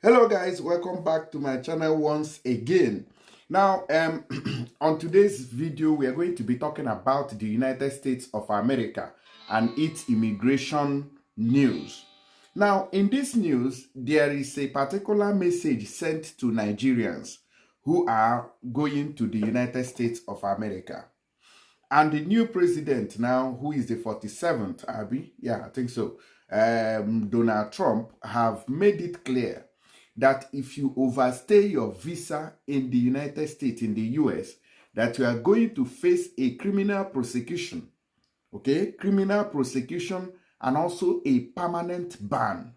Hello guys, welcome back to my channel once again. Now on today's video we are going to be talking about the United States of America and its immigration news. Now in this news there is a particular message sent to Nigerians who are going to the United States of America. And the new president now, who is the 47th, Abby, yeah, I think so, Donald Trump, have made it clear that if you overstay your visa in the United States, in the US, that you are going to face a criminal prosecution, okay? Criminal prosecution and also a permanent ban.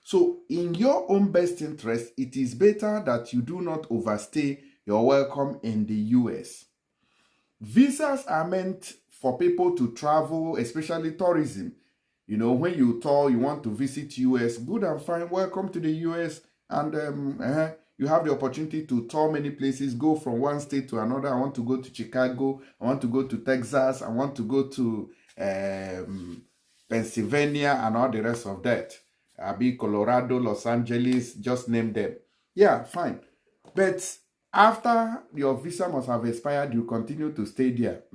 So in your own best interest, it is better that you do not overstay your welcome in the US. Visas are meant for people to travel, especially tourism. You know, when you tour, you want to visit US, good and fine, welcome to the US. And you have the opportunity to tour many places, go from one state to another. I want to go to Chicago, I want to go to Texas, I want to go to Pennsylvania and all the rest of that. Be Colorado, Los Angeles, just name them. Yeah, fine. But after your visa must have expired, you continue to stay there.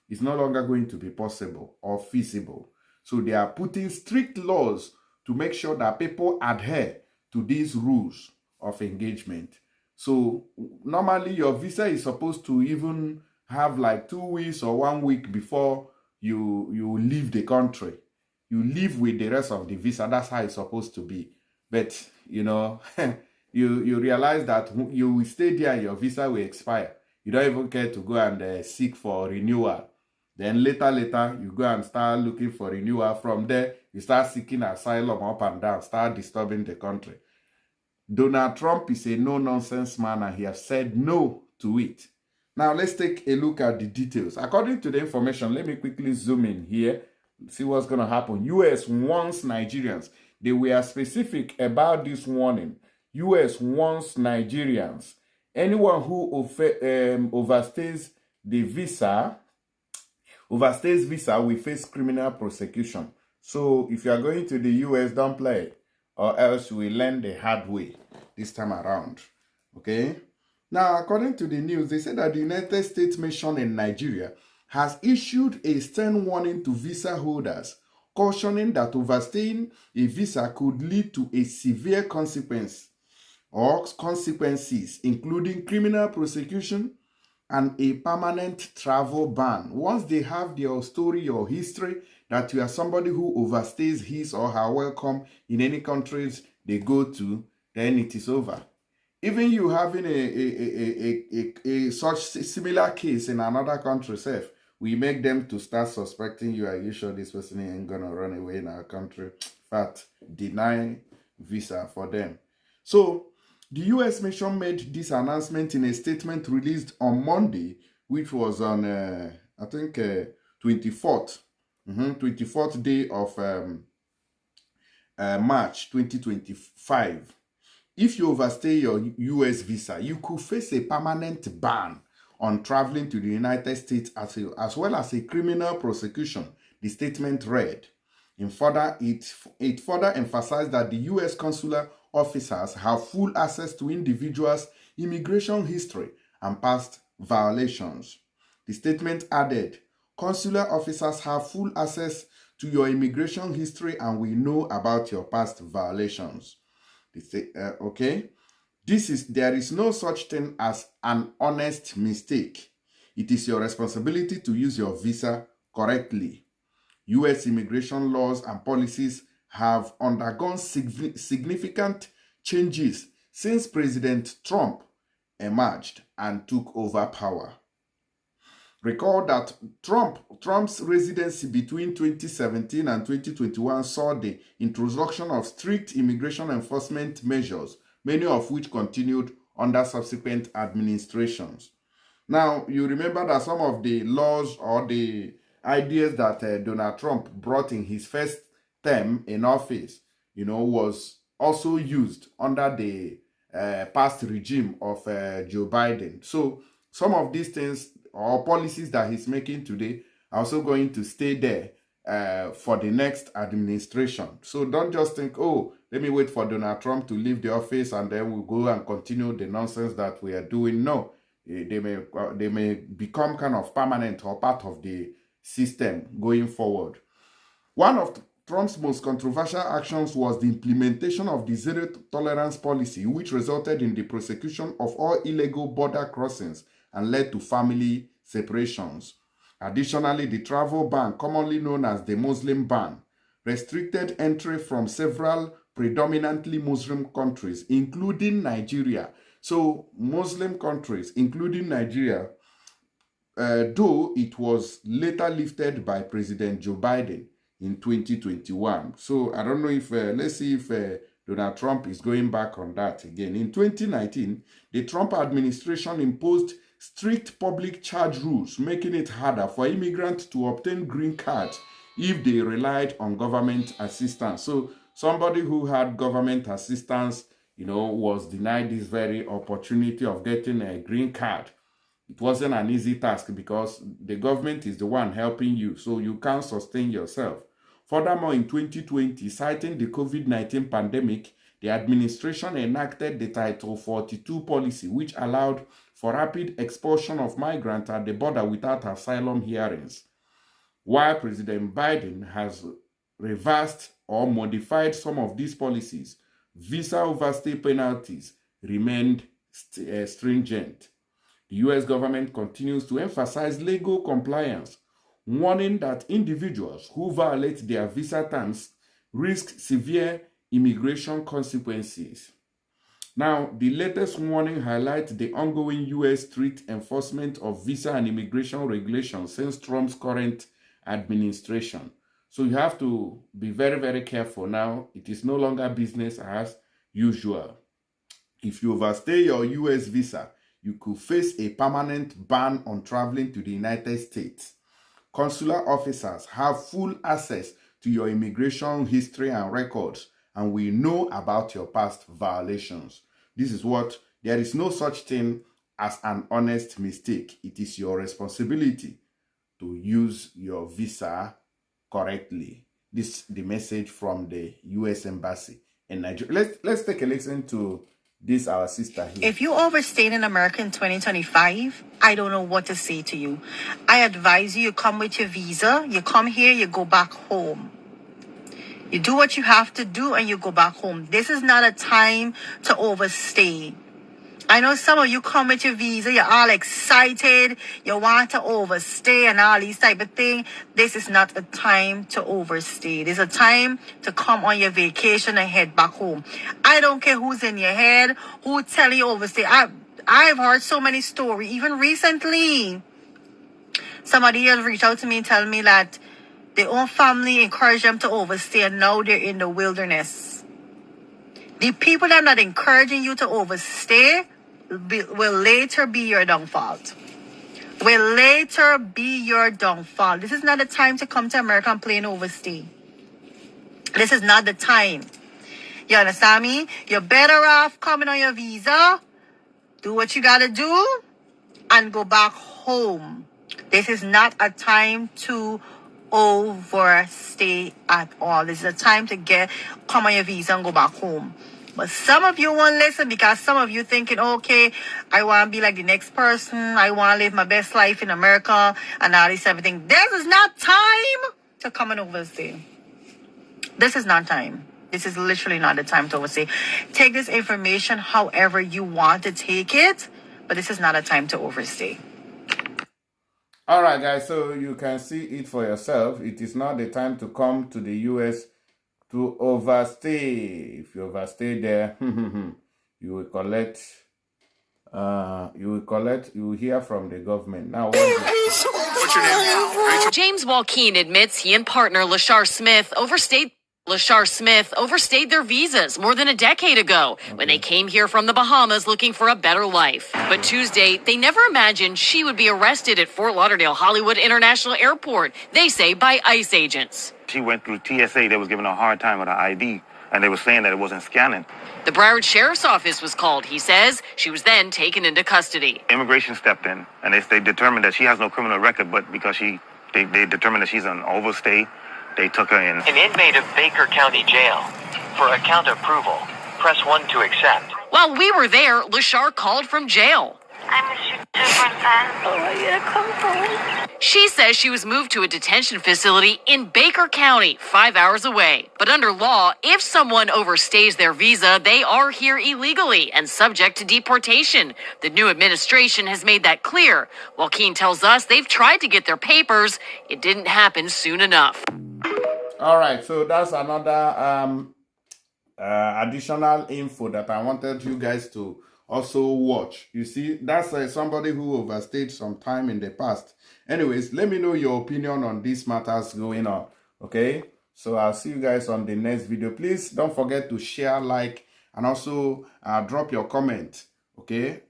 It's no longer going to be possible or feasible. So they are putting strict laws to make sure that people adhere to these rules of engagement. So normally your visa is supposed to even have like 2 weeks or 1 week before you leave the country. You live with the rest of the visa. That's how it's supposed to be. But, you know, you realize that you will stay there, your visa will expire. You don't even care to go and seek for renewal. Then later, you go and start looking for renewal. From there, you start seeking asylum up and down, start disturbing the country. Donald Trump is a no-nonsense man and he has said no to it. Now, let's take a look at the details. According to the information, let me quickly zoom in here, see what's going to happen. U.S. warns Nigerians. They were specific about this warning. U.S. warns Nigerians. Anyone who overstays visa will face criminal prosecution. So if you are going to the U.S., don't play, or else you will learn the hard way this time around. Okay? Now, according to the news, they said that the United States mission in Nigeria has issued a stern warning to visa holders, cautioning that overstaying a visa could lead to a severe consequence or consequences, including criminal prosecution and a permanent travel ban. Once they have your story or history that you are somebody who overstays his or her welcome in any countries they go to, then it is over. Even you having a such similar case in another country, self, we make them to start suspecting you. Are you sure this person ain't gonna run away in our country? In fact, deny visa for them. So the U.S. mission made this announcement in a statement released on Monday, which was on, I think, 24th day of March 2025. If you overstay your U.S. visa, you could face a permanent ban on traveling to the United States as well as a criminal prosecution, the statement read. It further emphasized that the U.S. consular officers have full access to individuals' immigration history and past violations. The statement added, consular officers have full access to your immigration history and we know about your past violations. They say, okay, there is no such thing as an honest mistake. It is your responsibility to use your visa correctly. U.S. immigration laws and policies have undergone significant changes since President Trump emerged and took over power. Recall that Trump's residency between 2017 and 2021 saw the introduction of strict immigration enforcement measures, many of which continued under subsequent administrations. Now, you remember that some of the laws or the ideas that Donald Trump brought in his first term in office, you know, was also used under the past regime of Joe Biden. So some of these things or policies that he's making today are also going to stay there for the next administration. So don't just think, oh, let me wait for Donald Trump to leave the office and then we'll go and continue the nonsense that we are doing. No, they may become kind of permanent or part of the system going forward. One of Trump's most controversial actions was the implementation of the zero tolerance policy, which resulted in the prosecution of all illegal border crossings and led to family separations. Additionally, the travel ban, commonly known as the Muslim ban, restricted entry from several predominantly Muslim countries, including Nigeria. So, Muslim countries, including Nigeria, though it was later lifted by President Joe Biden in 2021. So, I don't know if, let's see if Donald Trump is going back on that again. In 2019, the Trump administration imposed strict public charge rules, making it harder for immigrants to obtain green cards if they relied on government assistance. So somebody who had government assistance, was denied this very opportunity of getting a green card. It wasn't an easy task because the government is the one helping you, so you can't sustain yourself. Furthermore, in 2020, citing the COVID-19 pandemic, the administration enacted the Title 42 policy, which allowed for rapid expulsion of migrants at the border without asylum hearings. While President Biden has reversed or modified some of these policies, visa overstay penalties remained stringent. The U.S. government continues to emphasize legal compliance, warning that individuals who violate their visa terms risk severe immigration consequences. Now, the latest warning highlights the ongoing U.S. strict enforcement of visa and immigration regulations since Trump's current administration. So you have to be very, very careful now. It is no longer business as usual. If you overstay your U.S. visa, you could face a permanent ban on traveling to the United States. Consular officers have full access to your immigration history and records, and we know about your past violations. There is no such thing as an honest mistake. It is your responsibility to use your visa correctly. This is the message from the U.S. Embassy in Nigeria. Let's take a listen to this, our sister here. If you overstayed in America in 2025, I don't know what to say to you. I advise you come with your visa, you come here, you go back home. You do what you have to do and you go back home. This is not a time to overstay. I know some of you come with your visa, you're all excited, you want to overstay and all these type of things. This is not a time to overstay. This is a time to come on your vacation and head back home. I don't care who's in your head, who tell you overstay. I've heard so many stories. Even recently, somebody has reached out to me and tell me that their own family encouraged them to overstay and now they're in the wilderness. The people that are not encouraging you to overstay will later be your downfall. Will later be your downfall. This is not the time to come to America and play and overstay. This is not the time. You understand me? You're better off coming on your visa, do what you gotta do, and go back home. This is not a time to overstay at all. This is a time to come on your visa and go back home. But some of you won't listen because some of you thinking, okay, I want to be like the next person. I want to live my best life in America and all this everything. This is not time to come and overstay. This is not time. This is literally not the time to overstay. Take this information however you want to take it, but this is not a time to overstay. All right, guys, so you can see it for yourself. It is not the time to come to the U.S. to overstay. If you overstay there, you will collect, you will hear from the government. Now, what's your name? James Walkeen admits he and partner Lashar Smith overstayed their visas more than a decade ago when they came here from the Bahamas looking for a better life. But Tuesday, they never imagined she would be arrested at Fort Lauderdale Hollywood International Airport, they say by ICE agents. She went through TSA. They was giving her a hard time with her ID, and they were saying that it wasn't scanning. The Broward Sheriff's Office was called, he says. She was then taken into custody. Immigration stepped in, and they determined that she has no criminal record, but because they determined that she's an overstay, They took her in. An inmate of Baker County Jail. For account approval, press 1 to accept. While we were there, Lashar called from jail. I miss you too, Princess. Oh, yeah, come home. She says she was moved to a detention facility in Baker County, 5 hours away. But under law, if someone overstays their visa, they are here illegally and subject to deportation. The new administration has made that clear. Joaquin tells us they've tried to get their papers. It didn't happen soon enough. All right, so that's another additional info that I wanted you guys to also watch. You see, that's somebody who overstayed some time in the past. Anyways, let me know your opinion on these matters going on. Okay, so I'll see you guys on the next video. Please don't forget to share, like, and also drop your comment. Okay,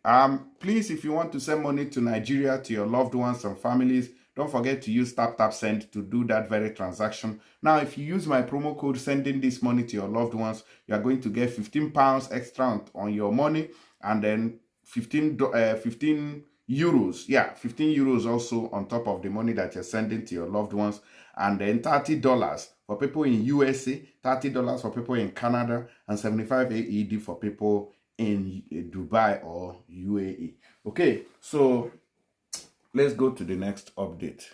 please, if you want to send money to Nigeria to your loved ones and families, don't forget to use tap send to do that very transaction. Now, if you use my promo code sending this money to your loved ones, you are going to get £15 extra on your money, and then 15 euros. Yeah, 15 euros also on top of the money that you're sending to your loved ones, and then $30 for people in USA, $30 for people in Canada, and 75 AED for people in Dubai or UAE. Okay, so let's go to the next update.